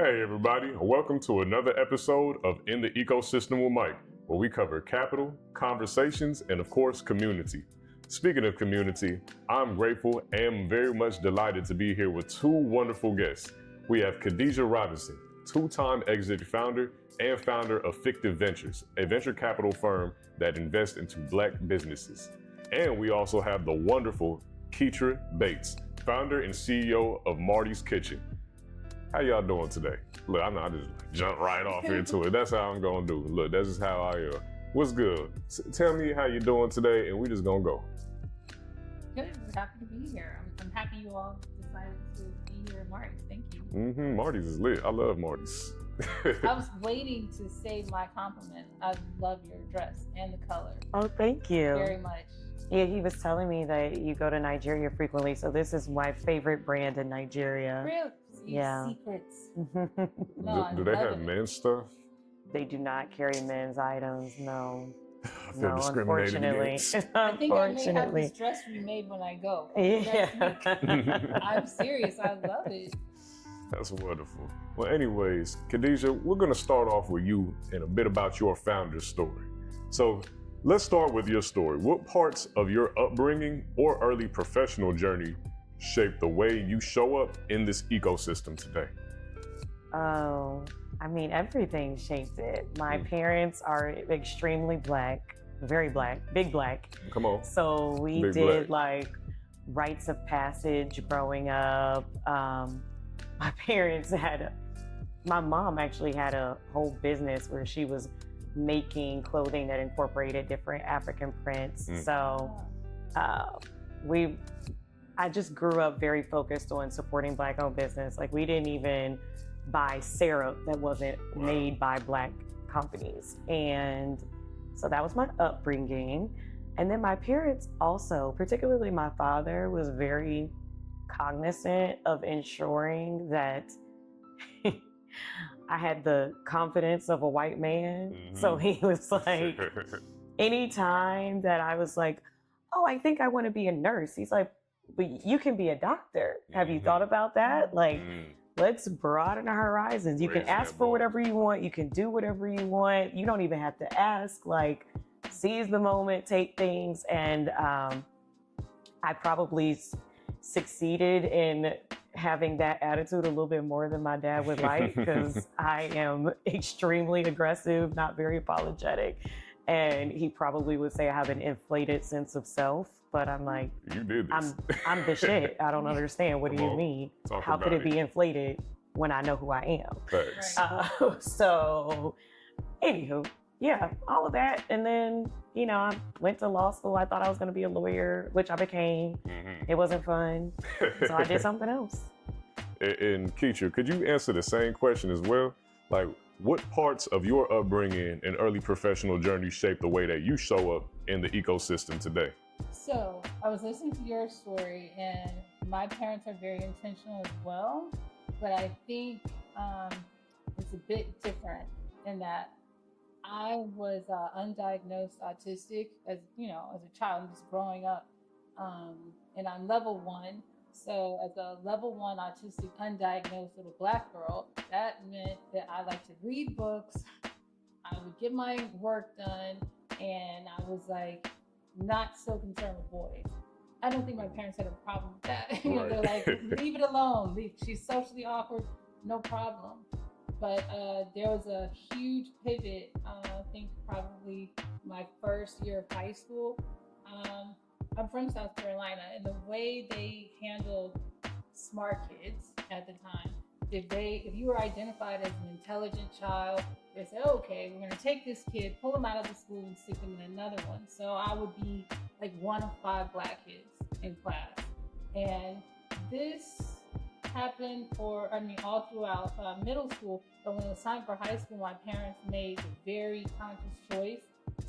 Hey everybody, welcome to another episode of In the Ecosystem with Mike, where we cover capital, conversations, and of course, community. Speaking of community, I'm grateful and very much delighted to be here with two wonderful guests. We have Khadijah Robinson, two-time executive founder and founder of Fictive Ventures, a venture capital firm that invests into Black businesses. And we also have the wonderful Keitra Bates, founder and CEO of Marrdy's Kitchen. How y'all doing today? Look, I know I just jump right off into it. That's how I'm gonna do. Look, that's just how I am. What's good? Tell me how you doing today, and we just gonna go. Good. We're happy to be here. I'm happy you all decided to be here at Marrdy's. Thank you. Marrdy's is lit. I love Marrdy's. I was waiting to say my compliment. I love your dress and the color. Oh, thank you. Very much. Yeah, he was telling me that you go to Nigeria frequently, so this is my favorite brand in Nigeria. Real Yeah. secrets. Do they have men's stuff? They do not carry men's items, no. I feel discriminated Unfortunately. against. I think I may have this dress remade when I go. Yeah. I'm serious. I love it. That's wonderful. Well, anyways, Khadijah, we're gonna start off with you and a bit about your founder's story. So let's start with your story. What parts of your upbringing or early professional journey shaped the way you show up in this ecosystem today? Oh, I mean, everything shaped it. My parents are extremely Black, very Black, big Black. Come on. So we Big did Black. like rites of passage growing up. My parents my mom actually had a whole business where she was making clothing that incorporated different African prints. So I just grew up very focused on supporting Black-owned business. Like, we didn't even buy syrup that wasn't made by Black companies. And so that was my upbringing. And then my parents also, particularly my father, was very cognizant of ensuring that I had the confidence of a white man. So he was like, anytime that I was like, oh, I think I want to be a nurse, he's like, but you can be a doctor. Have you thought about that? Like, let's broaden our horizons. You can ask for whatever you want. You can do whatever you want. You don't even have to ask. Like, seize the moment, take things. And I probably succeeded in having that attitude a little bit more than my dad would like, because I am extremely aggressive, not very apologetic. And he probably would say I have an inflated sense of self, but I'm like, you did this. I'm the shit. I don't understand. What do you mean? How could it be inflated when I know who I am? So, anywho, yeah, all of that. And then, I went to law school. I thought I was going to be a lawyer, which I became. It wasn't fun. So I did something else. And Keitra, could you answer the same question as well? Like, what parts of your upbringing and early professional journey shaped the way that you show up in the ecosystem today? So I was listening to your story, and my parents are very intentional as well, but I think it's a bit different in that I was undiagnosed autistic as a child, just growing up, and I'm level 1. So as a level 1 autistic undiagnosed little Black girl, that meant that I like to read books, I would get my work done, and I was like not so concerned with boys. I don't think my parents had a problem with that. They're like, leave it alone. She's socially awkward, no problem. But there was a huge pivot, I think probably my first year of high school. I'm from South Carolina, and the way they handled smart kids at the time, if you were identified as an intelligent child, they said, okay, we're gonna take this kid, pull him out of the school and stick him in another one. So I would be like one of 5 Black kids in class. And this happened all throughout middle school, but when it was time for high school, my parents made a very conscious choice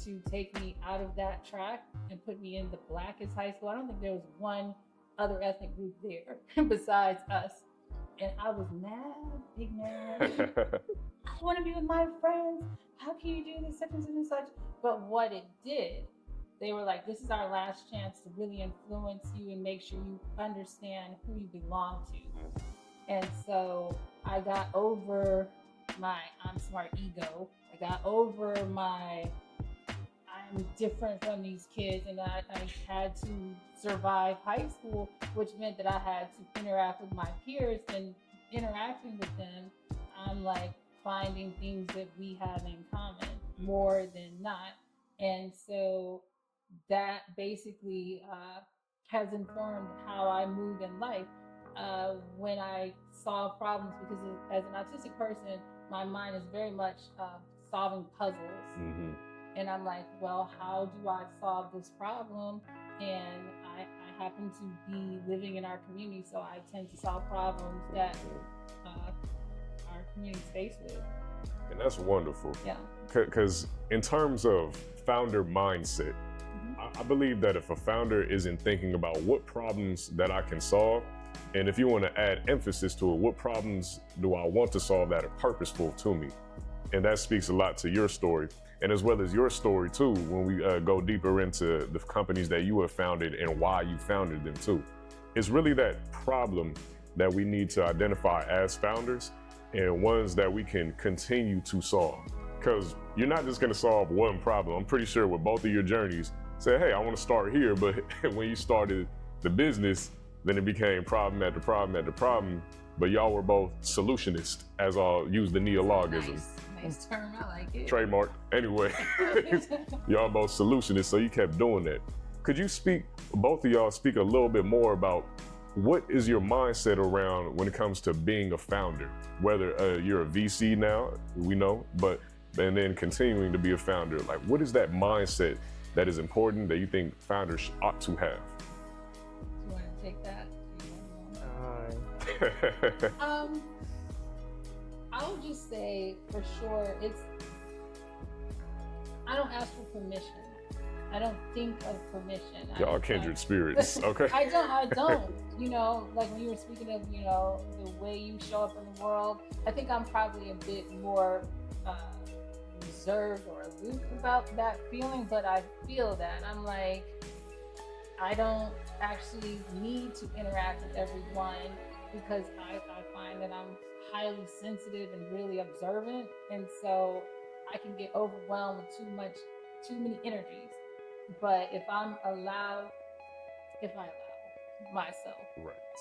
to take me out of that track and put me in the Blackest high school. I don't think there was one other ethnic group there besides us. And I was mad, big mad. I want to be with my friends. How can you do this, such and such? But what it did, they were like, this is our last chance to really influence you and make sure you understand who you belong to. And so I got over my I'm smart ego. I got over my I'm different from these kids, and I had to survive high school, which meant that I had to interact with my peers, and interacting with them, I'm like finding things that we have in common more than not. And so that basically has informed how I move in life. When I solve problems, because as an autistic person, my mind is very much solving puzzles. Mm-hmm. And I'm like, well, how do I solve this problem? And I happen to be living in our community, so I tend to solve problems that our community is faced with. And that's wonderful. Yeah. Because in terms of founder mindset, I believe that if a founder isn't thinking about what problems that I can solve, and if you want to add emphasis to it, what problems do I want to solve that are purposeful to me? And that speaks a lot to your story, and as well as your story too, when we go deeper into the companies that you have founded and why you founded them too. It's really that problem that we need to identify as founders, and ones that we can continue to solve. Because you're not just gonna solve one problem. I'm pretty sure with both of your journeys, say, hey, I wanna start here, but when you started the business, then it became problem after problem after problem, but y'all were both solutionists, as I'll use the neologism. Nice term, I like it. Trademark. Anyway, y'all both solutionists, so you kept doing that. Could you both of y'all speak a little bit more about what is your mindset around when it comes to being a founder? Whether you're a VC now, we know, and then continuing to be a founder, like what is that mindset that is important that you think founders ought to have? Do you want to take that? I would just say for sure I don't ask for permission. I don't think of permission. Y'all kindred spirits, okay? I don't. You know, like when you were speaking of, you know, the way you show up in the world, I think I'm probably a bit more reserved or aloof about that feeling, but I feel that. I'm like, I don't actually need to interact with everyone because I find that I'm highly sensitive and really observant, and so I can get overwhelmed with too many energies. But if I allow myself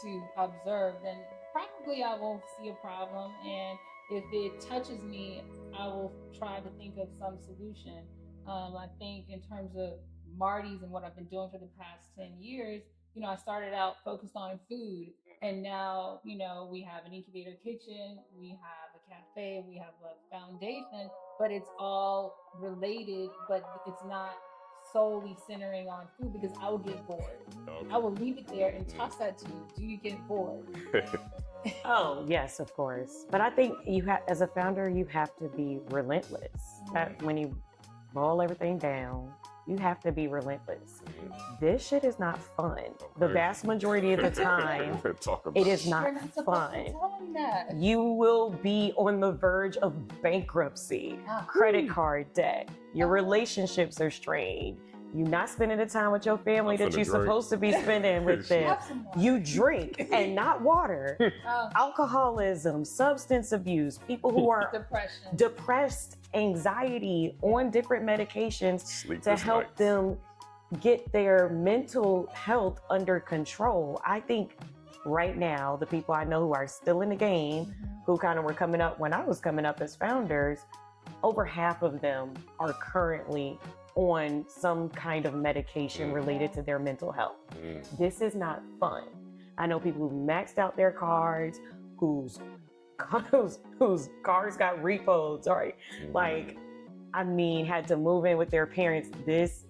to observe, then probably I won't see a problem, and if it touches me, I will try to think of some solution. I think in terms of Marrdy's and what I've been doing for the past 10 years, you know, I started out focused on food, and now, you know, we have an incubator kitchen, we have a cafe, we have a foundation, but it's all related, but it's not solely centering on food, because I will get bored. I will leave it there and toss that to you. Do you get bored? Oh, yes, of course. But I think as a founder, you have to be relentless. That when you boil everything down, you have to be relentless. This shit is not fun. The vast majority of the time, it is not fun. You will be on the verge of bankruptcy, credit card debt. Your relationships are strained. You're not spending the time with your family that you're supposed to be spending with them. You drink and not water. Alcoholism, substance abuse, people who are depressed, anxiety, on different medications to help them get their mental health under control. I think right now, the people I know who are still in the game, who kind of were coming up when I was coming up as founders, over half of them are currently on some kind of medication related to their mental health. This is not fun. I know people who maxed out their cards, whose cars got repos, right? Like, I mean, had to move in with their parents. This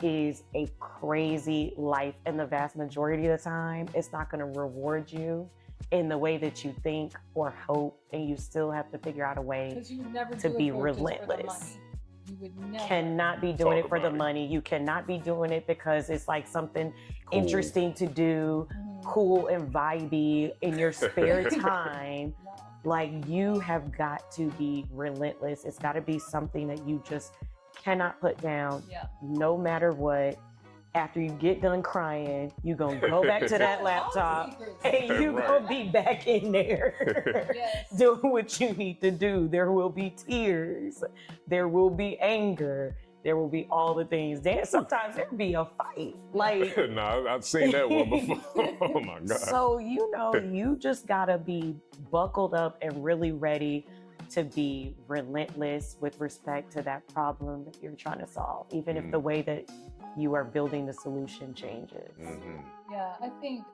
is a crazy life, and the vast majority of the time, it's not going to reward you in the way that you think or hope, and you still have to figure out a way to be relentless. You would never cannot be doing it for the money. You cannot be doing it because it's like something interesting to do, cool and vibey in your spare time. Like, you have got to be relentless. It's got to be something that you just cannot put down, no matter what. After you get done crying, you gonna go back to that laptop and you gonna be back in there doing what you need to do. There will be tears, there will be anger, there will be all the things. Then sometimes there'll be a fight. Like, no, I've seen that one before. Oh my God. So, you just gotta be buckled up and really ready to be relentless with respect to that problem that you're trying to solve, even if the way that you are building the solution changes. Yeah, I think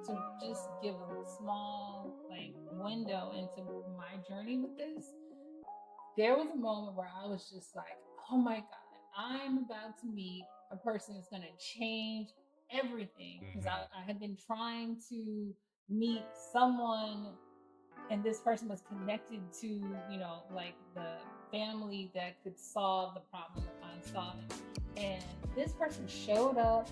to just give a small window into my journey with this, there was a moment where I was just like, oh my God, I'm about to meet a person that's going to change everything. Because I had been trying to meet someone, and this person was connected to, the family that could solve the problem that I'm solving. And this person showed up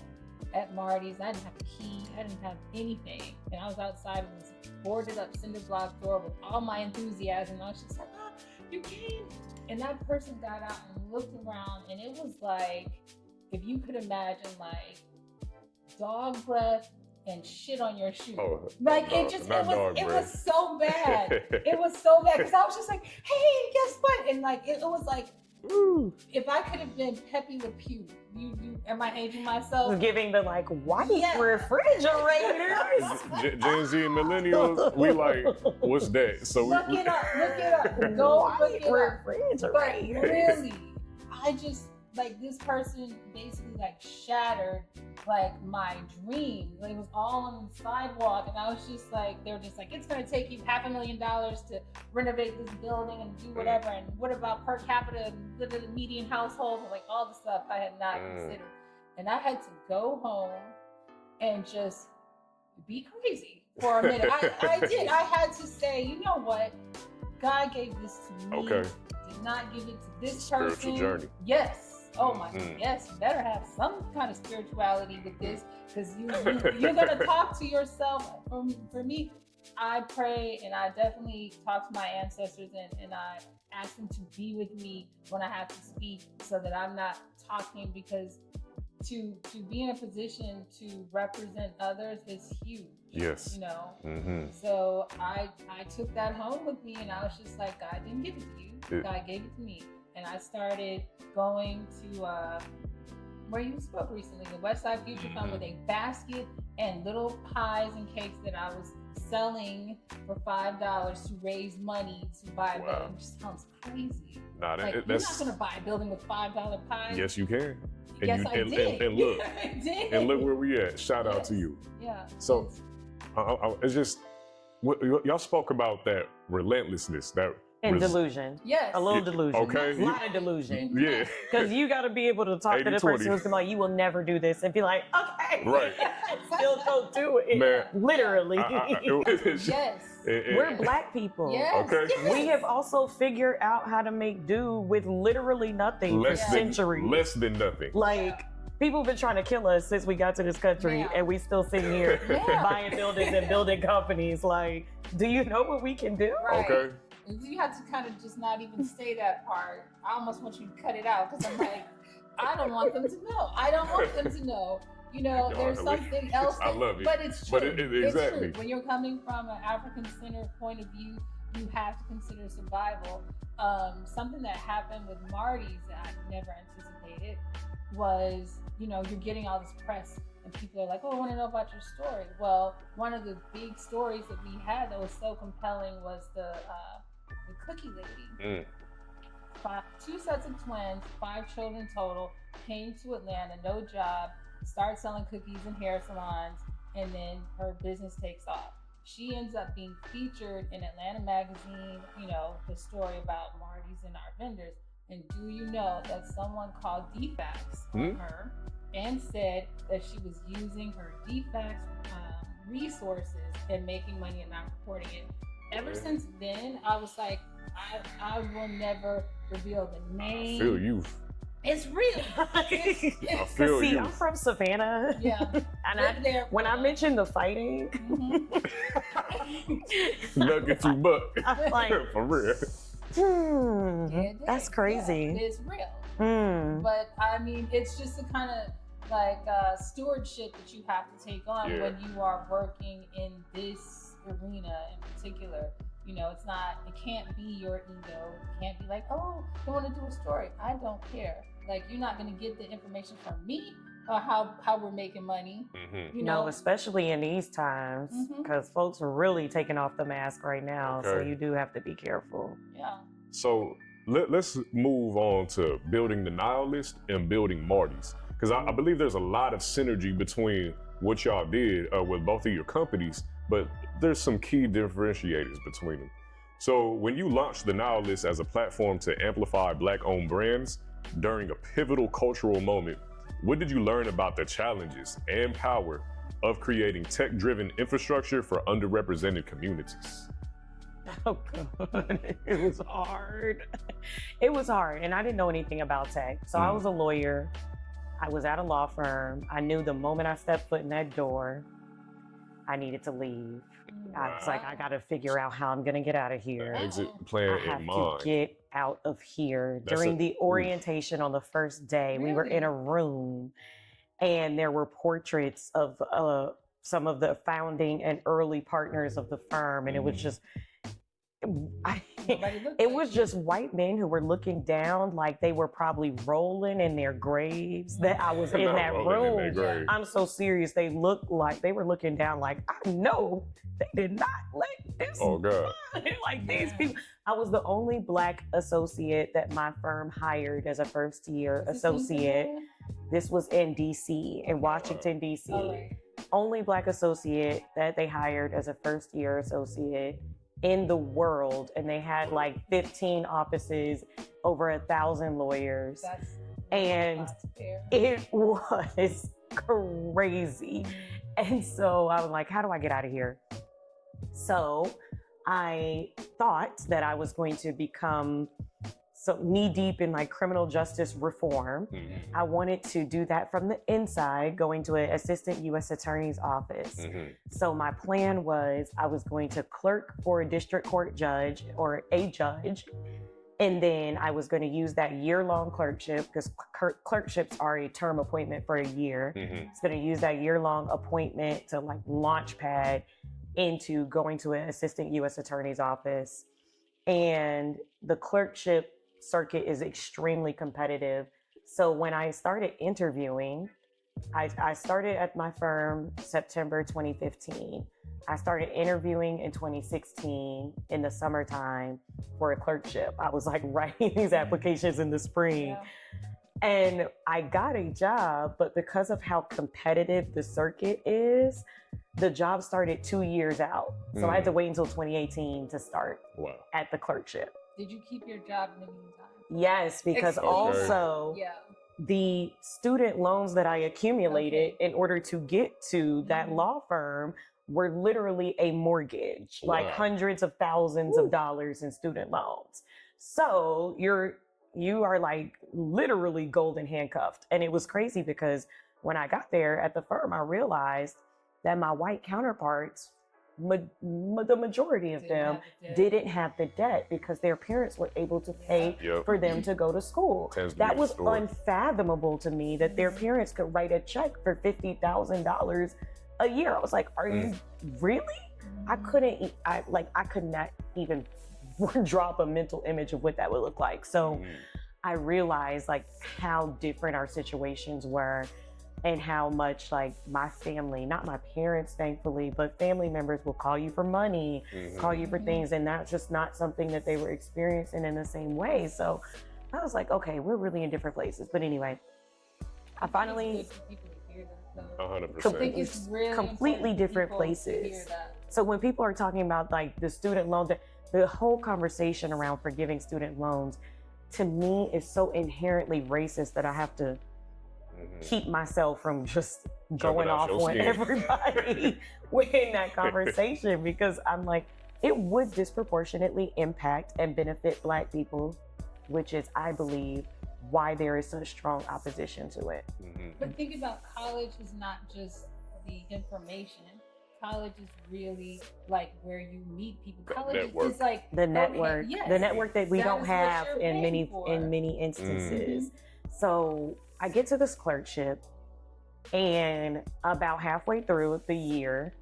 at Marrdy's. I didn't have a key. I didn't have anything. And I was outside of this boarded up cinder block door with all my enthusiasm. And I was just like, oh, you came. And that person got out and looked around, and it was like, if you could imagine dog breath and shit on your shoe. Oh, it was so bad. It was so bad because I was just like, hey, guess what? And it was like, ooh, if I could have been Pepe Le Pew, am I aging myself? Giving the white refrigerators. Gen Z and millennials, we like, what's that? So look it up. Go look it up. But really, I just this person basically shattered my dream. It was all on the sidewalk, and I was just they were just it's gonna take you $500,000 to renovate this building and do whatever, and what about per capita, the median household, and all the stuff I had not considered. And I had to go home and just be crazy for a minute. I did. I had to say, you know what? God gave this to me. Okay. Did not give it to this Spiritual person. journey. Yes. Oh my God, yes, you better have some kind of spirituality with this, because you're going to talk to yourself. For me, I pray, and I definitely talk to my ancestors, and I ask them to be with me when I have to speak, so that I'm not talking, because to be in a position to represent others is huge. Yes. So I took that home with me, and I was just like, God didn't give it to you. God gave it to me. And I started going to where you spoke recently, the Westside Future Fund, with a basket and little pies and cakes that I was selling for $5 to raise money to buy a building. Which sounds crazy. Nah, you're not going to buy a building with $5 pies. Yes, you can. And I did. And look, I did. And look where we at. Shout out to you. Yeah. So it's just, y'all spoke about that relentlessness, and delusion. Yes. A little delusion. Okay. A lot of delusion. Yeah. Because you got to be able to talk to the person who's like, you will never do this, and be like, okay. Right. Still go do it. Man. Literally. Yes. We're Black people. Yes. Okay. Yes. We have also figured out how to make do with literally nothing for centuries. Less than nothing. People have been trying to kill us since we got to this country, and we still sitting here buying buildings and building companies. Do you know what we can do? Right. Okay. You have to kind of just not even say that part. I almost want you to cut it out, because I'm like, I don't want them to know. I don't want them to know. There's something else. I love it. But it's true. But exactly. It's true. When you're coming from an African-centered point of view, you have to consider survival. Something that happened with Marrdy's that I never anticipated was, you're getting all this press, and people are like, oh, I want to know about your story. Well, one of the big stories that we had that was so compelling was the cookie lady. 2 sets of twins, 5 children total, came to Atlanta, no job, started selling cookies in hair salons, and then her business takes off. She ends up being featured in Atlanta magazine, the story about Marrdy's and our vendors. And do you know that someone called DFAX on her and said that she was using her DFAX resources and making money and not reporting it? Ever since then, I was like, I will never reveal the name. I feel you. It's real. I feel you. I'm from Savannah. Yeah. And when I mentioned the fighting, Nugget you buck. I'm like, for real. That's crazy. Yeah, it's real. But I mean, it's just to kind of stewardship that you have to take on when you are working in this arena in particular. You know, it can't be your ego. It can't be like, oh, I want to do a story. I don't care. Like, you're not going to get the information from me or how we're making money. You know, especially in these times, because folks are really taking off the mask right now. So you do have to be careful. Yeah. So let's move on to building the Nihilist and building Marrdy's. Because I believe there's a lot of synergy between what y'all did with both of your companies, but there's some key differentiators between them. So when you launched the Nihilist as a platform to amplify Black-owned brands during a pivotal cultural moment, what did you learn about the challenges and power of creating tech-driven infrastructure for underrepresented communities? Oh, God. It was hard. It was hard, and I didn't know anything about tech. So I was a lawyer. I was at a law firm. I knew the moment I stepped foot in that door, I needed to leave. I was like, I got to figure out how I'm going to get out of here. Exit plan I have in mind. to get out of here. During the orientation on the first day, we were in a room, and there were portraits of some of the founding and early partners of the firm, and it was just... it was just white men who were looking down like they were probably rolling in their graves that I was in that room. I'm so serious. They looked like they were looking down like, I know they did not let this like these people. I was the only Black associate that my firm hired as a first year associate. This was in DC, in Washington, DC. Only Black associate that they hired as a first year associate in the world, and they had like 15 offices, over 1,000 lawyers, and it was crazy. And so I was like, how do I get out of here? So I thought that I was going to become so knee deep in like criminal justice reform. I wanted to do that from the inside, going to an assistant U.S. attorney's office. So my plan was I was going to clerk for a district court judge or a judge. And then I was going to use that year-long clerkship, because clerkships are a term appointment for a year. It's going to use that year-long appointment to like launch pad into going to an assistant U.S. attorney's office. And the clerkship circuit is extremely competitive. So when I started interviewing, I started at my firm September 2015. I started interviewing in 2016 in the summertime for a clerkship. I was like writing these applications in the spring. And I got a job, but because of how competitive the circuit is, the job started 2 years out. So I had to wait until 2018 to start at the clerkship. Did you keep your job in the meantime? Yes, because also the student loans that I accumulated in order to get to that law firm were literally a mortgage, like hundreds of thousands of dollars in student loans. So you are like literally golden handcuffed. And it was crazy because when I got there at the firm, I realized that my white counterparts, the majority of them didn't have the debt because their parents were able to pay for them to go to school. That was unfathomable to me, that their parents could write a check for $50,000 a year. I was like, are you really? I could not even drop a mental image of what that would look like. So I realized like how different our situations were, and how much like my family, not my parents thankfully, but family members will call you for money, call you for things, and that's just not something that they were experiencing in the same way. So I was like, okay, we're really in different places. But anyway, I finally 100%. completely different places. So when people are talking about like the student loan, the whole conversation around forgiving student loans, to me is so inherently racist that I have to keep myself from just going off on everybody within that conversation, because I'm like, it would disproportionately impact and benefit Black people, which is, I believe, why there is such strong opposition to it. But think about, college is not just the information. College is really like where you meet people. College is like the network, the network that we don't have in many instances. So I get to this clerkship, And about halfway through the year,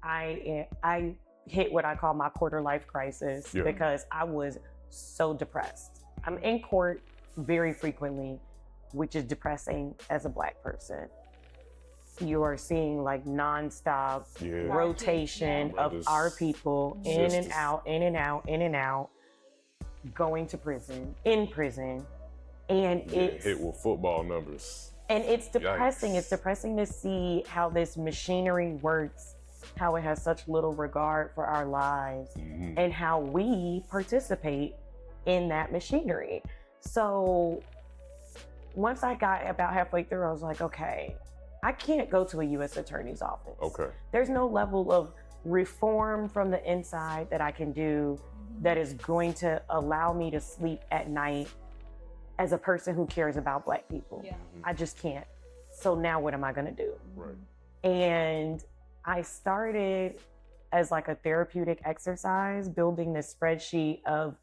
I hit what I call my quarter life crisis because I was so depressed. I'm in court very frequently, which is depressing as a Black person. You are seeing like nonstop rotation of our people in and out, in and out, in and out, going to prison, in prison. And it's hit with football numbers. And it's depressing. Yikes. It's depressing to see how this machinery works, how it has such little regard for our lives, and how we participate in that machinery. So once I got about halfway through, I was like, okay, I can't go to a U.S. attorney's office. Okay. There's no level of reform from the inside that I can do that is going to allow me to sleep at night as a person who cares about Black people. Yeah. I just can't. So now what am I gonna do? Right. And I started as like a therapeutic exercise, building this spreadsheet of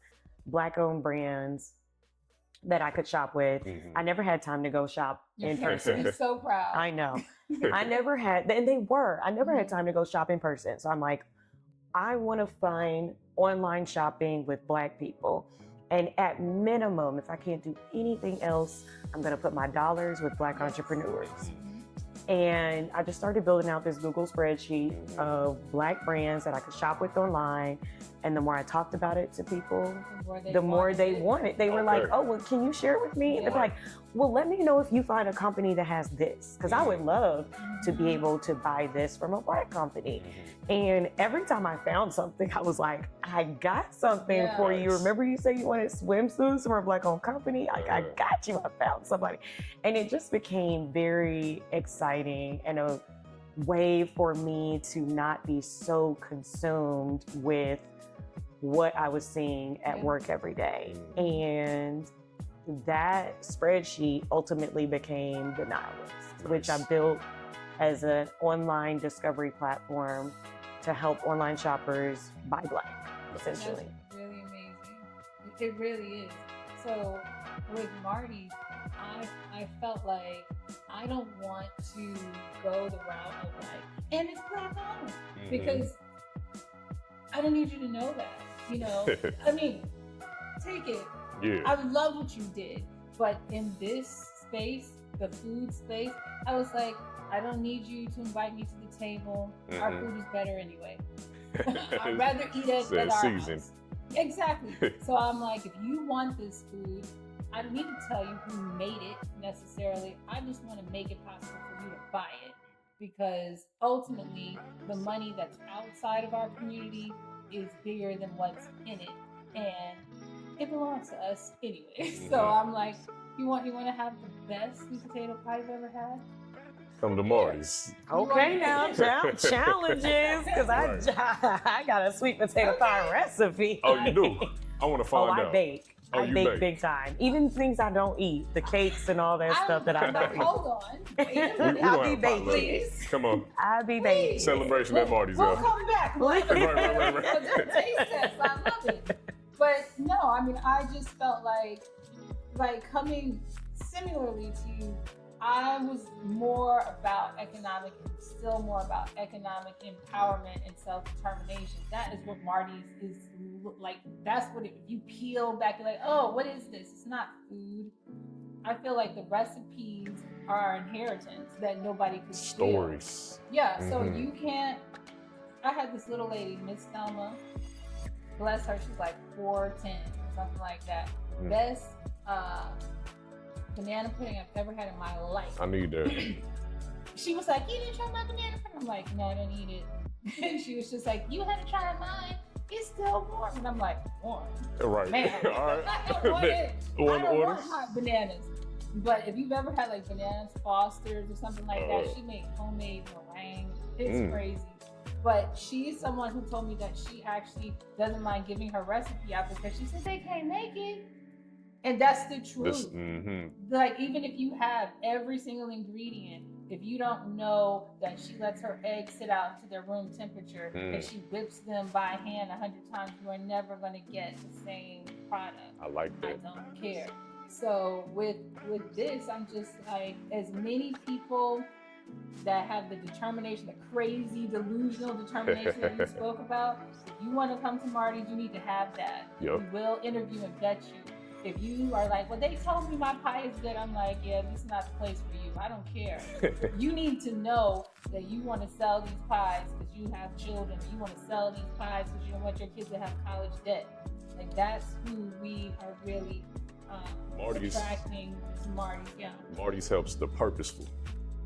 Black-owned brands that I could shop with. I never had time to go shop in person. You're so proud. I know. I never had, and they were. I never had time to go shop in person. So I'm like, I want to find online shopping with Black people. And at minimum, if I can't do anything else, I'm going to put my dollars with Black entrepreneurs. And I just started building out this Google spreadsheet of Black brands that I could shop with online. And the more I talked about it to people, the more they wanted. They were like, oh, well, can you share it with me? They're like, well, let me know if you find a company that has this, because I would love to be able to buy this from a Black company. And every time I found something, I was like, I got something for you. Remember you said you wanted swimsuits from a Black-owned company? I got you. I found somebody. And it just became very exciting and a way for me to not be so consumed with what I was seeing at work every day. And that spreadsheet ultimately became the Nihilist, which I built as an online discovery platform to help online shoppers buy Black, essentially. That's really amazing. It really is. So with Marrdy, I felt like I don't want to go the route of like, and it's Black owned, because I don't need you to know that. You know, I mean, take it. Yeah. I love what you did, but in this space, the food space, I was like, I don't need you to invite me to the table. Our food is better anyway. I'd rather eat it at our house. Exactly. So I'm like, if you want this food, I don't need to tell you who made it necessarily. I just want to make it possible for you to buy it, because ultimately, the money that's outside of our community is bigger than what's in it, and it belongs to us anyway. So I'm like, you want to have the best sweet potato pie you've ever had? Come to Marrdy's. Okay, now challenges, because I got a sweet potato pie recipe. Oh, you do? I want to find out. I bake. Oh, I bake big time. Even things I don't eat, the cakes and all that stuff that I don't eat. Hold on. I'll be baking. Please. Come on. I'll be baking. Celebration at Marrdy's. We'll come back. Right. Taste test. I love it. But no, I mean, I just felt like coming similarly to you, I was more about still more about economic empowerment and self-determination. That is what Marrdy's is like. That's what if you peel back, you're like, oh, what is this? It's not food. I feel like the recipes are our inheritance that nobody could steal. Stories. Yeah, so you can't. I had this little lady, Miss Thelma. Bless her, she's like 4'10", something like that. Best banana pudding I've ever had in my life. I need that. She was like, you didn't try my banana pudding? I'm like, no, I don't eat it. And she was just like, you had to try mine. It's still warm. And I'm like, warm? Right. Man, All right. I don't want hot bananas. But if you've ever had like bananas Foster's or something like that, she made homemade meringue. It's crazy. But she's someone who told me that she actually doesn't mind giving her recipe out because she says they can't make it. And that's the truth. Like, even if you have every single ingredient, if you don't know that she lets her eggs sit out to their room temperature and she whips them by hand 100 times, you are never going to get the same product. I like that. I don't care. So with this, I'm just like, as many people that have the determination, the crazy delusional determination that you spoke about, if you want to come to Marrdy's, you need to have that. Yep. We will interview and vet you. If you are like, well, they told me my pie is good, I'm like, yeah, this is not the place for you. I don't care. You need to know that you want to sell these pies because you have children. You want to sell these pies because you don't want your kids to have college debt. Like, that's who we are really attracting to Marrdy's. Yeah. Marrdy's helps the purposeful,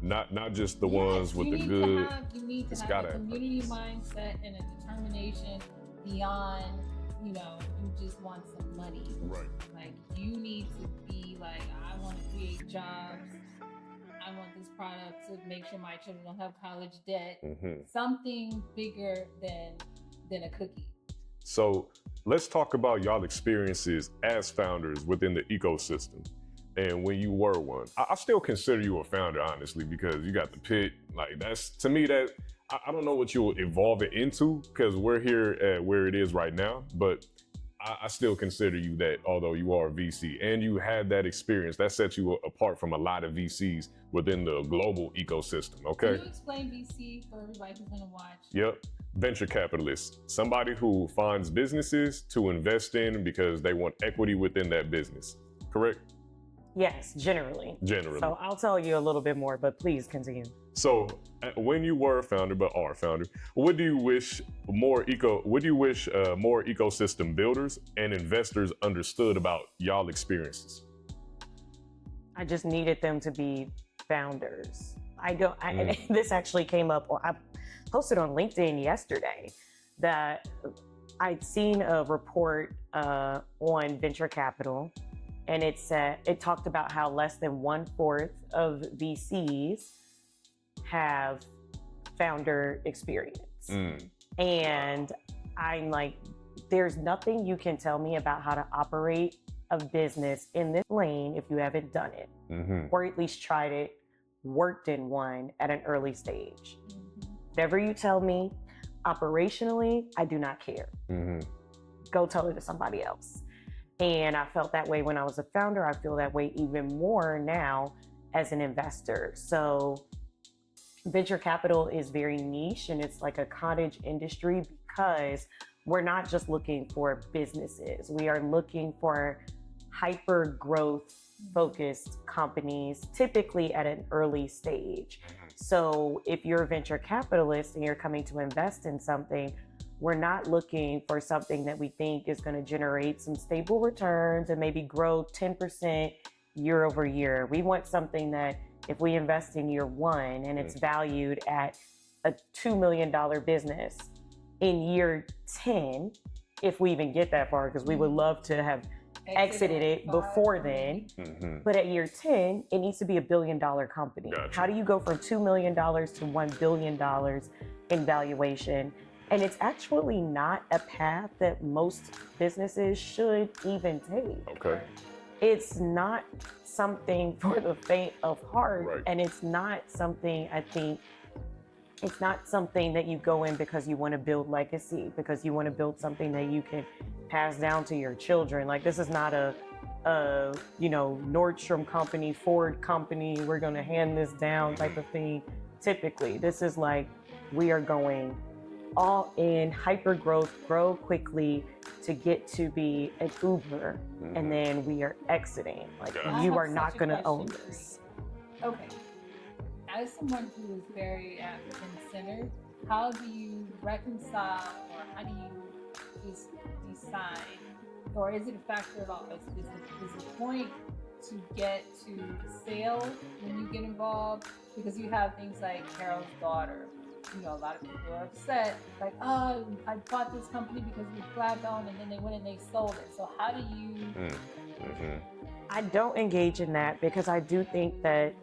not just the ones with the good. You need to have a community mindset and a determination beyond, you just want some money. Right. Like, you need to be like, I want to create jobs. I want this product to make sure my children don't have college debt. Something bigger than a cookie. So let's talk about y'all experiences as founders within the ecosystem. And when you were one, I still consider you a founder, honestly, because you got the pit. Like, that's, to me, that I don't know what you'll evolve it into, because we're here at where it is right now, but I still consider you that, although you are a VC and you had that experience, that sets you apart from a lot of VCs within the global ecosystem, okay? Can you explain VC for everybody who's gonna watch? Yep. Venture capitalist, somebody who finds businesses to invest in because they want equity within that business, correct? Yes, generally. Generally. So I'll tell you a little bit more, but please continue. So when you were a founder, but are a founder, what do you wish more ecosystem builders and investors understood about y'all experiences? I just needed them to be founders. This actually came up, or I posted on LinkedIn yesterday that I'd seen a report on venture capital, and it talked about how less than 1/4 of VCs have founder experience. And I'm like, there's nothing you can tell me about how to operate a business in this lane if you haven't done it, or at least tried it, worked in one at an early stage. Whatever you tell me, operationally, I do not care. Go tell it to somebody else. And I felt that way when I was a founder. I feel that way even more now as an investor. So venture capital is very niche, and it's like a cottage industry because we're not just looking for businesses. We are looking for hyper growth focused companies, typically at an early stage. So if you're a venture capitalist and you're coming to invest in something, we're not looking for something that we think is going to generate some stable returns and maybe grow 10% year over year. We want something that if we invest in year one and it's valued at a $2 million business, in year 10, if we even get that far, because we would love to have exited it before then. But at year 10, it needs to be $1 billion company. Gotcha. How do you go from $2 million to $1 billion in valuation? And it's actually not a path that most businesses should even take. Okay. It's not something for the faint of heart. Right. And it's not something, I think, it's not something that you go in because you want to build legacy, because you want to build something that you can pass down to your children. Like, this is not a Nordstrom company, Ford company, we're going to hand this down type of thing. Typically, this is like, we are going all in, hyper growth, grow quickly to get to be an Uber, and then we are exiting. Like, you are not going to own this. Okay. As someone who is very African-centered, how do you reconcile, or how do you just decide, or is it a factor at all? Is the point to get to the sale when you get involved? Because you have things like Carol's daughter. A lot of people are upset, like, oh, I bought this company because it was Black-owned, and then they went and they sold it. So how do you? I don't engage in that because I do think that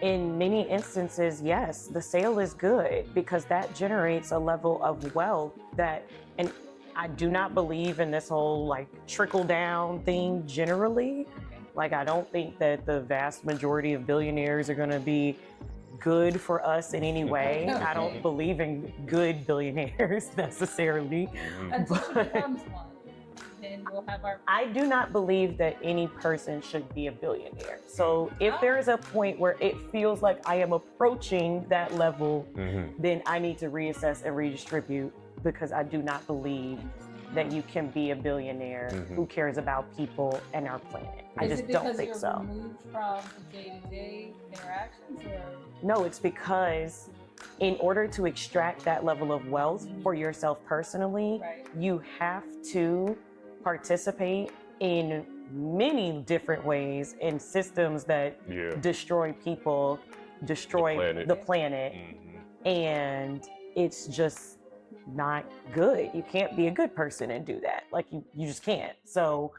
in many instances, yes, the sale is good because that generates a level of wealth that, and I do not believe in this whole like trickle down thing generally. Like, I don't think that the vast majority of billionaires are going to be good for us in any way. I don't believe in good billionaires necessarily. Until she becomes one, then we'll have our. I do not believe that any person should be a billionaire. So if there is a point where it feels like I am approaching that level, then I need to reassess and redistribute, because I do not believe that you can be a billionaire who cares about people and our planet. I just don't think so. Is it because you're removed from the day-to-day interactions, or? No, it's because in order to extract that level of wealth for yourself personally, you have to participate in many different ways in systems that destroy people, destroy the planet. And it's just not good. You can't be a good person and do that. Like you just can't. So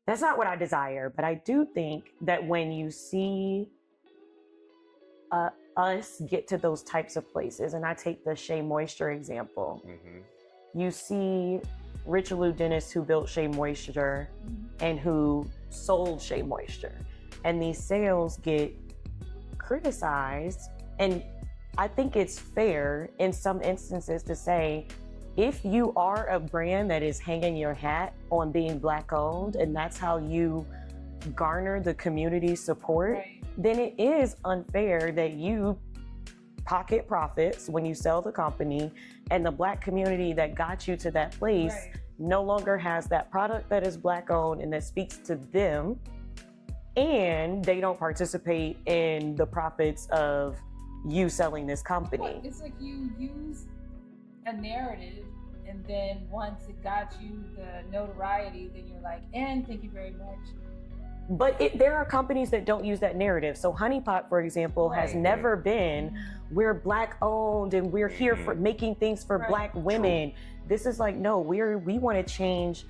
that's not what I desire. But I do think that when you see us get to those types of places, and I take the Shea Moisture example, you see Richelieu Dennis, who built Shea Moisture and who sold Shea Moisture, and these sales get criticized. And I think it's fair in some instances to say, if you are a brand that is hanging your hat on being Black owned, and that's how you garner the community support, then it is unfair that you pocket profits when you sell the company, and the Black community that got you to that place no longer has that product that is Black owned and that speaks to them, and they don't participate in the profits of you selling this company. Well, it's like you use a narrative, and then once it got you the notoriety, then you're like, and thank you very much. But there are companies that don't use that narrative. So Honey Pot, for example, has never been, we're Black owned and we're here for making things for Black women. This is like, no, we want to change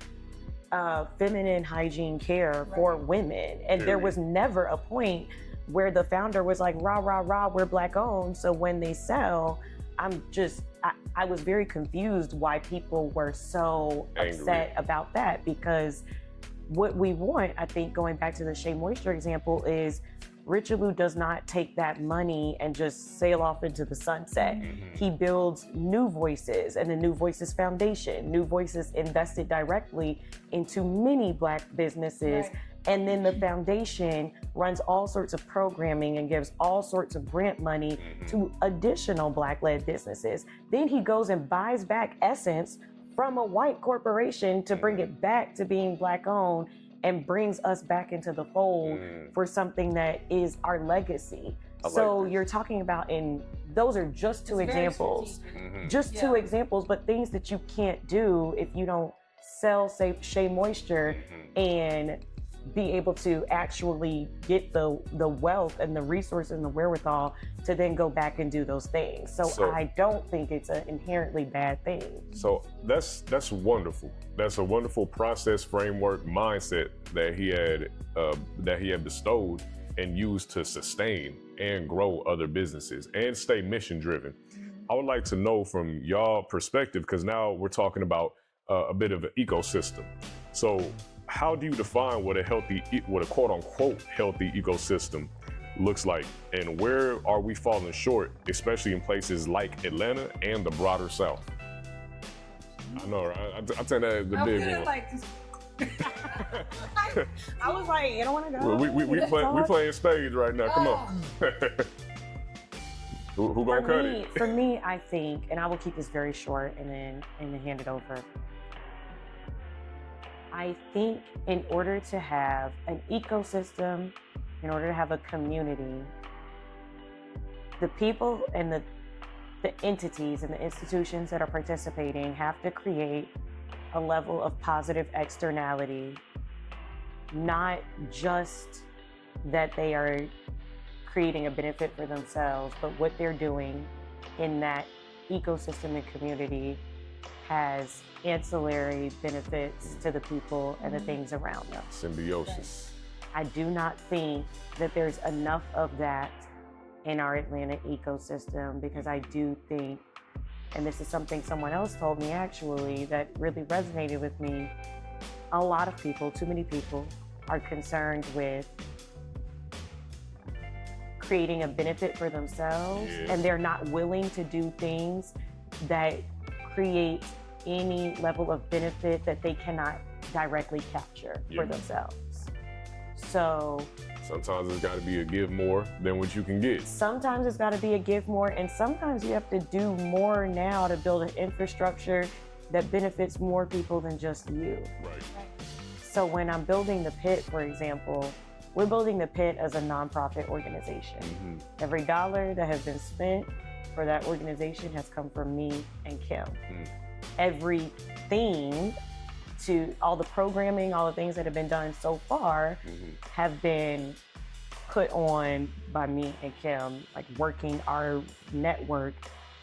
feminine hygiene care for women. And there was never a point where the founder was like, rah, rah, rah, we're Black owned. So when they sell, I was very confused why people were so upset about that, because what we want, I think, going back to the Shea Moisture example, is Richelieu does not take that money and just sail off into the sunset. He builds New Voices and the New Voices Foundation. New Voices invested directly into many Black businesses. And then the foundation runs all sorts of programming and gives all sorts of grant money to additional Black-led businesses. Then he goes and buys back Essence from a white corporation to bring it back to being Black owned, and brings us back into the fold for something that is our legacy. So you're talking about, and those are just two examples, two examples, but things that you can't do if you don't sell, say, Shea Moisture and be able to actually get the wealth and the resources and the wherewithal to then go back and do those things. So I don't think it's an inherently bad thing. So that's wonderful. That's a wonderful process, framework, mindset that he had bestowed and used to sustain and grow other businesses and stay mission driven. I would like to know from y'all perspective, because now we're talking about a bit of an ecosystem. So how do you define what a quote unquote healthy ecosystem looks like, and where are we falling short, especially in places like Atlanta and the broader South? I know, right? I think that is the big one. I was like, you don't want to go? We playing spades right now. Come on. Who gonna cut it? For me, I think, and I will keep this very short and then hand it over. I think in order to have an ecosystem, in order to have a community, the people and the entities and the institutions that are participating have to create a level of positive externality, not just that they are creating a benefit for themselves, but what they're doing in that ecosystem and community has ancillary benefits to the people and the things around them. Symbiosis. I do not think that there's enough of that in our Atlanta ecosystem, because I do think, and this is something someone else told me actually that really resonated with me, a lot of people, too many people, are concerned with creating a benefit for themselves, and they're not willing to do things that create any level of benefit that they cannot directly capture Yeah. for themselves. So Sometimes it's got to be a give more than what you can get. sometimes it's got to be a give more, and sometimes you have to do more now to build an infrastructure that benefits more people than just you. Right. So when I'm building the pit, for example, we're building the pit as a nonprofit organization. Mm-hmm. Every dollar that has been spent for that organization has come from me and Kim. Mm. Everything, to all the programming, all the things that have been done so far Mm-hmm. have been put on by me and Kim, like working our network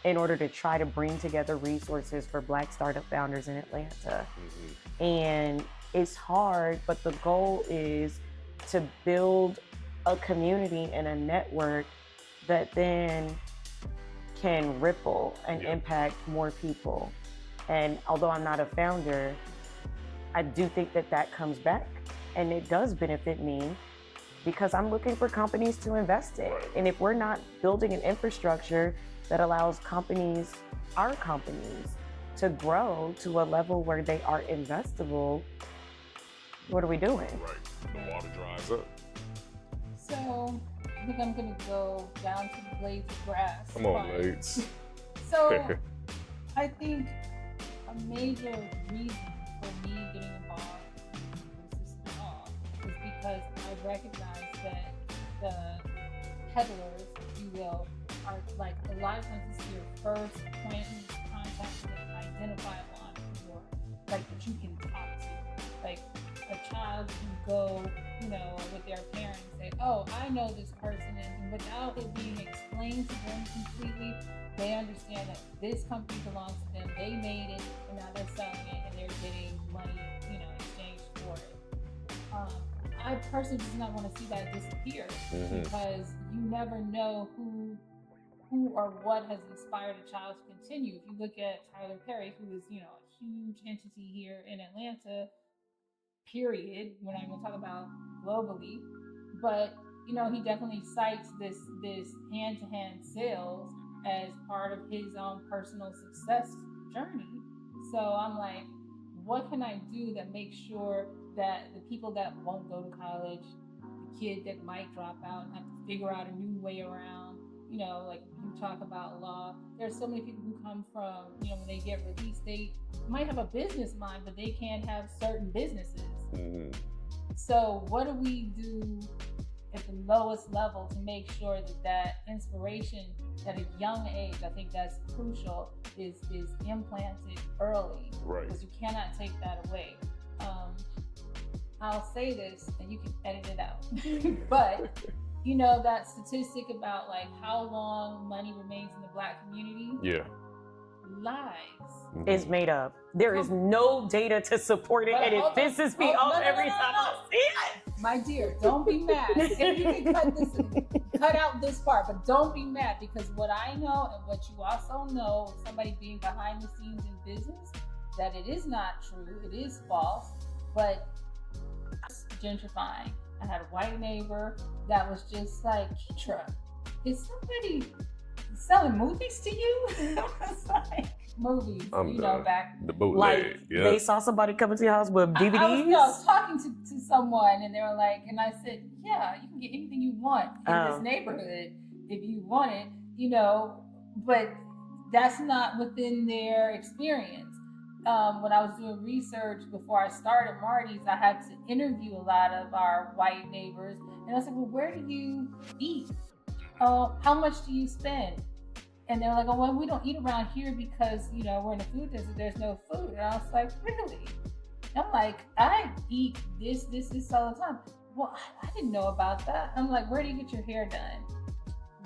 in order to try to bring together resources for Black startup founders in Atlanta. Mm-hmm. And it's hard, but the goal is to build a community and a network that then can ripple and Yeah. impact more people. And although I'm not a founder, I do think that that comes back, and it does benefit me because I'm looking for companies to invest in. Right. And if we're not building an infrastructure that allows companies, our companies, to grow to a level where they are investable, what are we doing? Right. The water dries up. So I think I'm gonna go down to the blades of grass. Come on, Fine. ladies. So I think a major reason for me getting involved in this spin-off is because I recognize that the peddlers, if you will, are like a lot of times this is your first point of contact with an identifiable entrepreneur, like that you can talk to. Like a child can go, with their parents and say, oh, I know this person, and without it being explained to them completely, they understand that this company belongs to them, they made it, and now they're selling it, and they're getting money, in exchange for it. I personally do not want to see that disappear, Mhm. because you never know who or what has inspired a child to continue. If you look at Tyler Perry, who is, a huge entity here in Atlanta, period. We're not even gonna talk about globally, but he definitely cites this hand-to-hand sales as part of his own personal success journey. So I'm like, what can I do that makes sure that the people that won't go to college, the kid that might drop out and have to figure out a new way around, like you talk about law, there's so many people who come from, when they get released, they might have a business mind, but they can't have certain businesses. Mm-hmm. So what do we do at the lowest level to make sure that inspiration at a young age, I think that's crucial, is implanted early. Right. Because you cannot take that away. I'll say this, and you can edit it out, but that statistic about like how long money remains in the Black community, Yeah. lies. Mhm. Is made up. There is no data to support it, and it pisses me off every time I see it. My dear, don't be mad. If you can cut out this part, but don't be mad, because what I know and what you also know, somebody being behind the scenes in business, that it is not true, it is false, but gentrifying. I had a white neighbor that was just like, Keitra, is somebody selling movies to you? I was like, movies, back. The bootleg. Like Yeah. they saw somebody coming to your house with DVDs. I was talking to someone, and they were like, and I said, yeah, you can get anything you want in this neighborhood if you want it, but that's not within their experience. When I was doing research before I started Marrdy's, I had to interview a lot of our white neighbors, and I said, well, where do you eat? How much do you spend? And they're like, oh, well, we don't eat around here because, we're in a food desert, there's no food. And I was like, really? And I'm like, I eat this all the time. Well, I didn't know about that. I'm like, where do you get your hair done?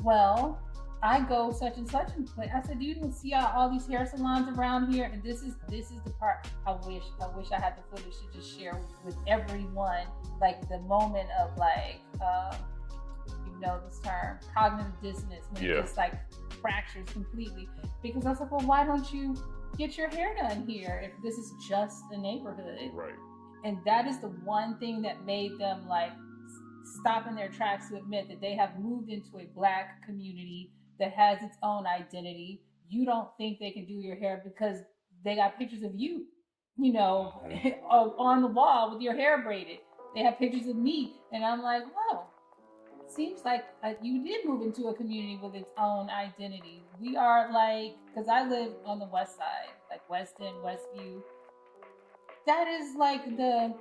Well, I go such and such and place. I said, do you see all these hair salons around here? And this is the part I wish I had the footage to just share with everyone, like the moment of like, this term, cognitive dissonance, when it just like fractures completely. Because I was like, well, why don't you get your hair done here if this is just a neighborhood? Right. And that is the one thing that made them like stop in their tracks to admit that they have moved into a Black community that has its own identity. You don't think they can do your hair because they got pictures of you you know, on the wall with your hair braided. They have pictures of me, and I'm like, wow, it seems like you did move into a community with its own identity. We are like, because I live on the west side, like West End, Westview. That is like the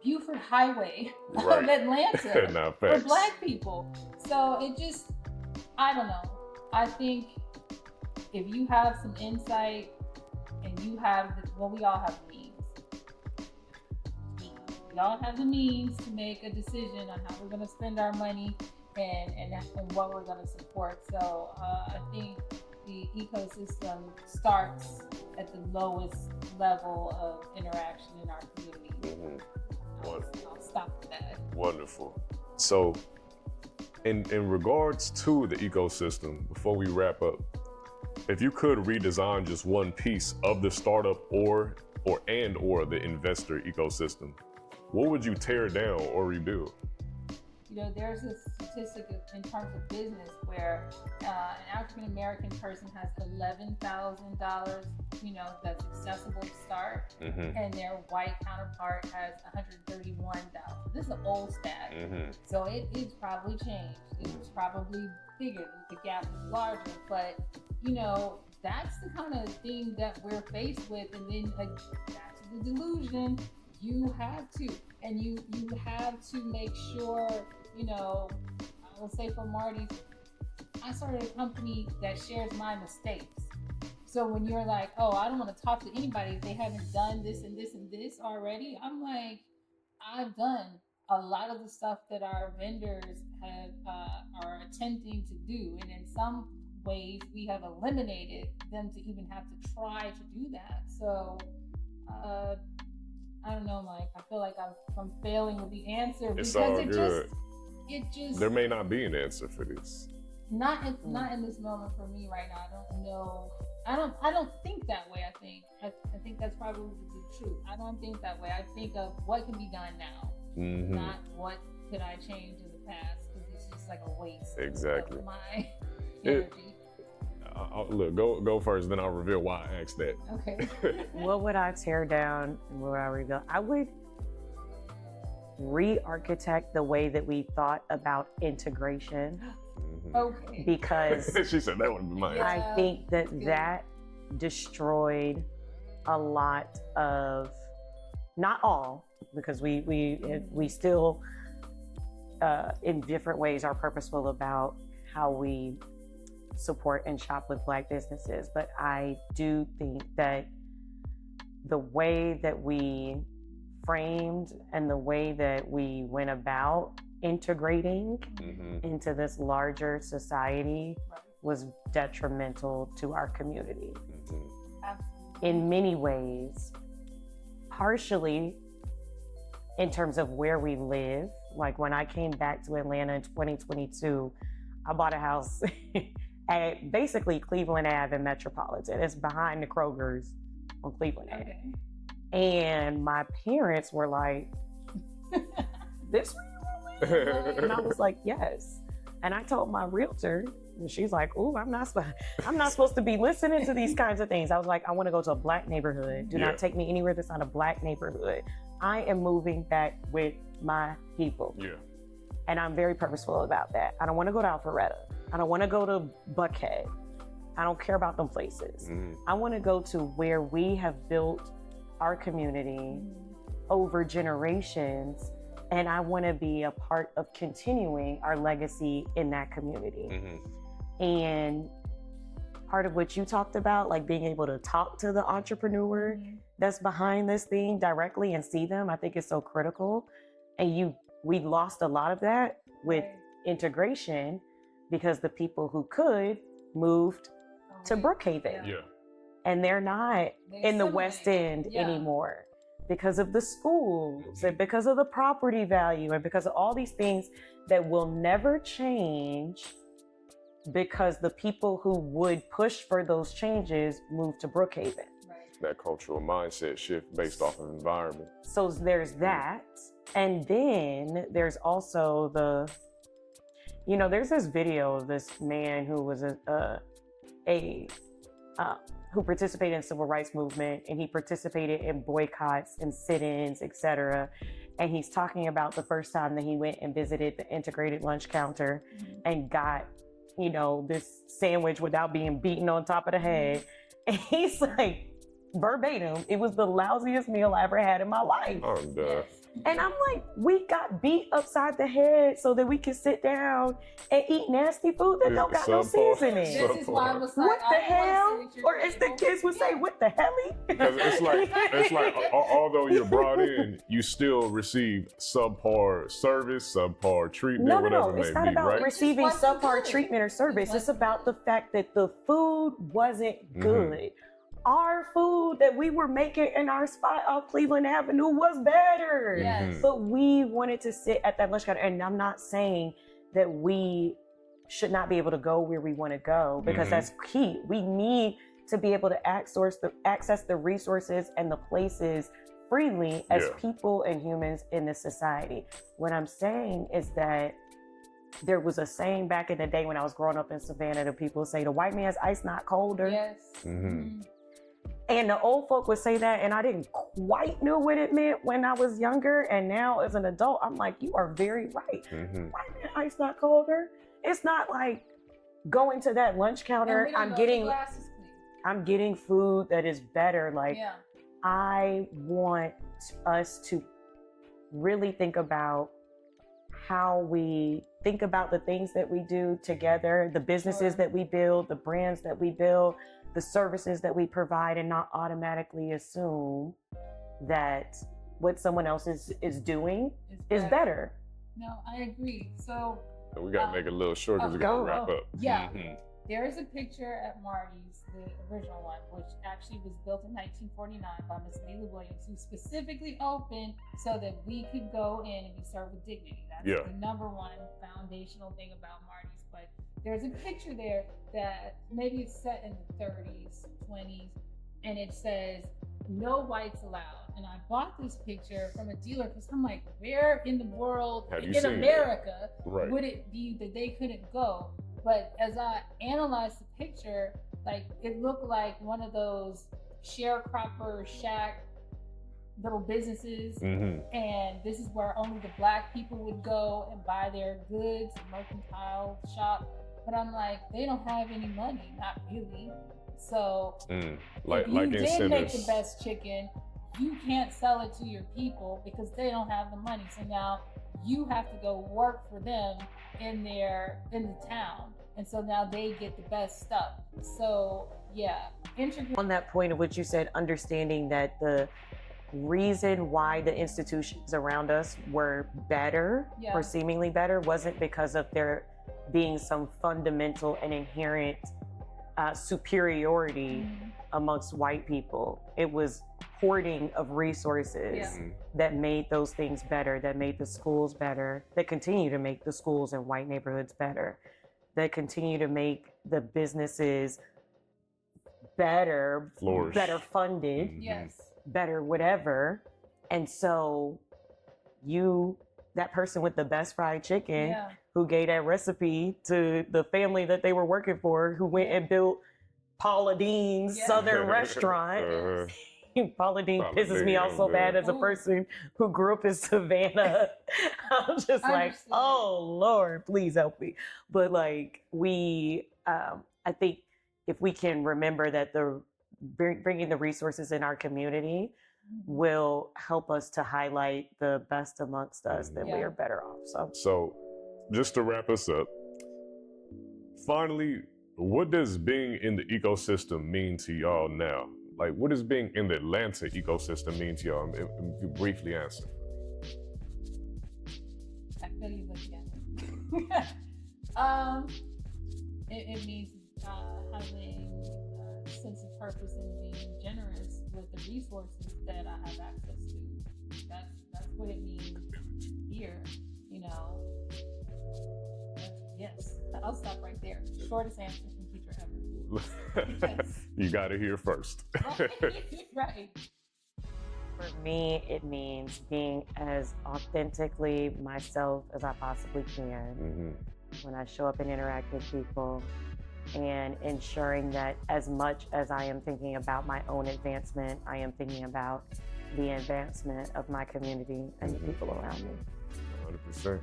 Buford Highway of Atlanta Nah, for facts. Black people. So it just, I don't know. I think if you have some insight and you have, we all have the means. We all have the means to make a decision on how we're going to spend our money and what we're going to support. So I think the ecosystem starts at the lowest level of interaction in our community. I'll stop with that. Wonderful. So in regards to the ecosystem, before we wrap up, if you could redesign just one piece of the startup or the investor ecosystem, what would you tear down or rebuild? You know, there's a statistic in terms of business where an African-American person has $11,000, you know, that's accessible to start, and their white counterpart has $131,000. This is an old stat, so it's probably changed. It's probably bigger. The gap is larger, but you know, that's the kind of thing that we're faced with. And then back to the delusion, you have to, and you have to make sure, you know, I will say for Marrdy, I started a company that shares my mistakes. So when you're like, oh, I don't want to talk to anybody if they haven't done this and this and this already, I'm like, I've done a lot of the stuff that our vendors have are attempting to do, and in some ways we have eliminated them to even have to try to do that. So I don't know, Mike. I feel like I'm failing with the answer It's because all good. It just There may not be an answer for this. not in this moment for me right now. I don't know. I don't think that way. I think that's probably the truth. I don't think that way. I think of what can be done now, not what could I change in the past, because it's just like a waste of my energy. Look, go first, then I'll reveal why I asked that. Okay. What would I tear down and what would I rebuild? I would re-architect the way that we thought about integration. Okay. Because she said that would be mine. I think that destroyed a lot of, not all, because we still in different ways are purposeful about how we support and shop with Black businesses. But I do think that the way that we framed and the way that we went about integrating into this larger society was detrimental to our community. In many ways, partially in terms of where we live. Like when I came back to Atlanta in 2022, I bought a house at basically Cleveland Ave in Metropolitan. It's behind the Kroger's on Cleveland Ave. And my parents were like, this where you live? And I was like, yes. And I told my realtor, and she's like, ooh, I'm not supposed to be listening to these kinds of things. I was like, I want to go to a Black neighborhood. Do not take me anywhere that's not a Black neighborhood. I am moving back with my people. Yeah. And I'm very purposeful about that. I don't want to go to Alpharetta. I don't want to go to Buckhead. I don't care about them places. I want to go to where we have built our community over generations, and I want to be a part of continuing our legacy in that community. And part of what you talked about, like being able to talk to the entrepreneur that's behind this thing directly and see them, I think is so critical. And we lost a lot of that with integration because the people who could moved to Brookhaven. Yeah. And they're not in the West End anymore because of the schools and because of the property value and because of all these things that will never change, because the people who would push for those changes moved to Brookhaven. That cultural mindset shift based off of environment. So there's that. And then there's also there's this video of this man who was who participated in the civil rights movement, and he participated in boycotts and sit-ins, etc. And he's talking about the first time that he went and visited the integrated lunch counter and got, this sandwich without being beaten on top of the head. And he's like, verbatim, it was the lousiest meal I ever had in my life. Oh, duh. And I'm like, we got beat upside the head so that we can sit down and eat nasty food that don't got no seasoning. This is why I was like, what the hell? Or as the kids would say, what the helly? Because it's like, although you're brought in, you still receive subpar service, subpar treatment, whatever it may be, right? It's not about receiving subpar treatment or service. It's about the fact that the food wasn't good. Our food that we were making in our spot off Cleveland Avenue was better. Yes. But we wanted to sit at that lunch counter. And I'm not saying that we should not be able to go where we want to go, because that's key. We need to be able to access the resources and the places freely as people and humans in this society. What I'm saying is that there was a saying back in the day when I was growing up in Savannah that people say, the white man's ice not colder. Yes. And the old folk would say that, and I didn't quite know what it meant when I was younger. And now as an adult, I'm like, you are very right. White man ice not colder. It's not like going to that lunch counter, I'm getting food that is better. Like, I want us to really think about how we think about the things that we do together, the businesses that we build, the brands that we build, the services that we provide, and not automatically assume that what someone else is doing is better. No, I agree. So we gotta make it a little short because we gotta wrap up. Yeah. There is a picture at Marrdy's, the original one, which actually was built in 1949 by Miss Leila Williams, who specifically opened so that we could go in and be served with dignity. That's the number one foundational thing about Marrdy's. But there's a picture there that maybe it's set in the 30s, 20s, and it says, no whites allowed. And I bought this picture from a dealer because I'm like, where in the world, in America, would it be that they couldn't go? But as I analyzed the picture, like, it looked like one of those sharecropper shack little businesses, and this is where only the black people would go and buy their goods, mercantile shop. But I'm like, they don't have any money, not really. So if you did make the best chicken, you can't sell it to your people because they don't have the money. So now you have to go work for them in the town. And so now they get the best stuff. So on that point of what you said, understanding that the reason why the institutions around us were better or seemingly better wasn't because of there being some fundamental and inherent superiority amongst white people. It was hoarding of resources that made those things better, that made the schools better, that continue to make the schools in white neighborhoods better, that continue to make the businesses better, flourish, better funded, better whatever. And so that person with the best fried chicken who gave that recipe to the family that they were working for, who went and built Paula Dean's Southern restaurant. Paula Dean pisses me off so bad as a person who grew up in Savannah. I'm just like, oh Lord, please help me. But like, I think if we can remember that bringing the resources in our community will help us to highlight the best amongst us, then we are better off. So just to wrap us up, finally, what does being in the ecosystem mean to y'all now? Like, what does being in the Atlanta ecosystem mean to y'all? If you briefly answer. I feel you looking at me. It means having a sense of purpose and being generous with the resources that I have access to. That's what it means here, Yes, I'll stop right there. Shortest answer from Keitra ever. You got it here first. Right. For me, it means being as authentically myself as I possibly can. When I show up and interact with people, and ensuring that as much as I am thinking about my own advancement, I am thinking about the advancement of my community and the people around me. 100%.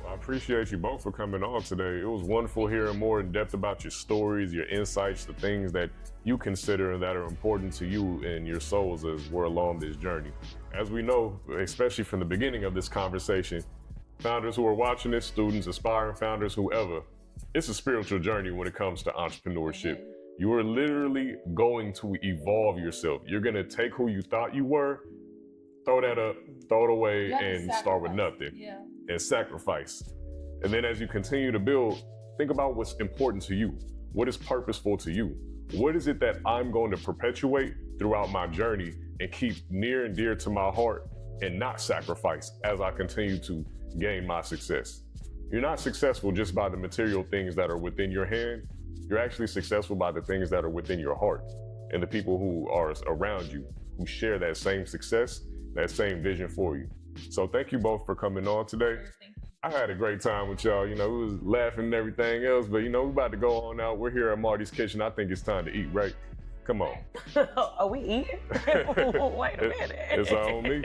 Well, I appreciate you both for coming on today. It was wonderful hearing more in depth about your stories, your insights, the things that you consider that are important to you and your souls as we're along this journey. As we know, especially from the beginning of this conversation, founders who are watching this, students, aspiring founders, whoever, it's a spiritual journey when it comes to entrepreneurship. You are literally going to evolve yourself. You're gonna take who you thought you were, throw that up, throw it away, and start with nothing. Yeah. And sacrifice. And then as you continue to build, think about what's important to you. What is purposeful to you? What is it that I'm going to perpetuate throughout my journey and keep near and dear to my heart and not sacrifice as I continue to gain my success? You're not successful just by the material things that are within your hand. You're actually successful by the things that are within your heart and the people who are around you, who share that same success, that same vision for you. So thank you both for coming on today. I had a great time with y'all. You know, we was laughing and everything else, but you know, we're about to go on out. We're here at Marrdy's Kitchen. I think it's time to eat, right? Come on. Are we eating? Wait a minute. It's all on me.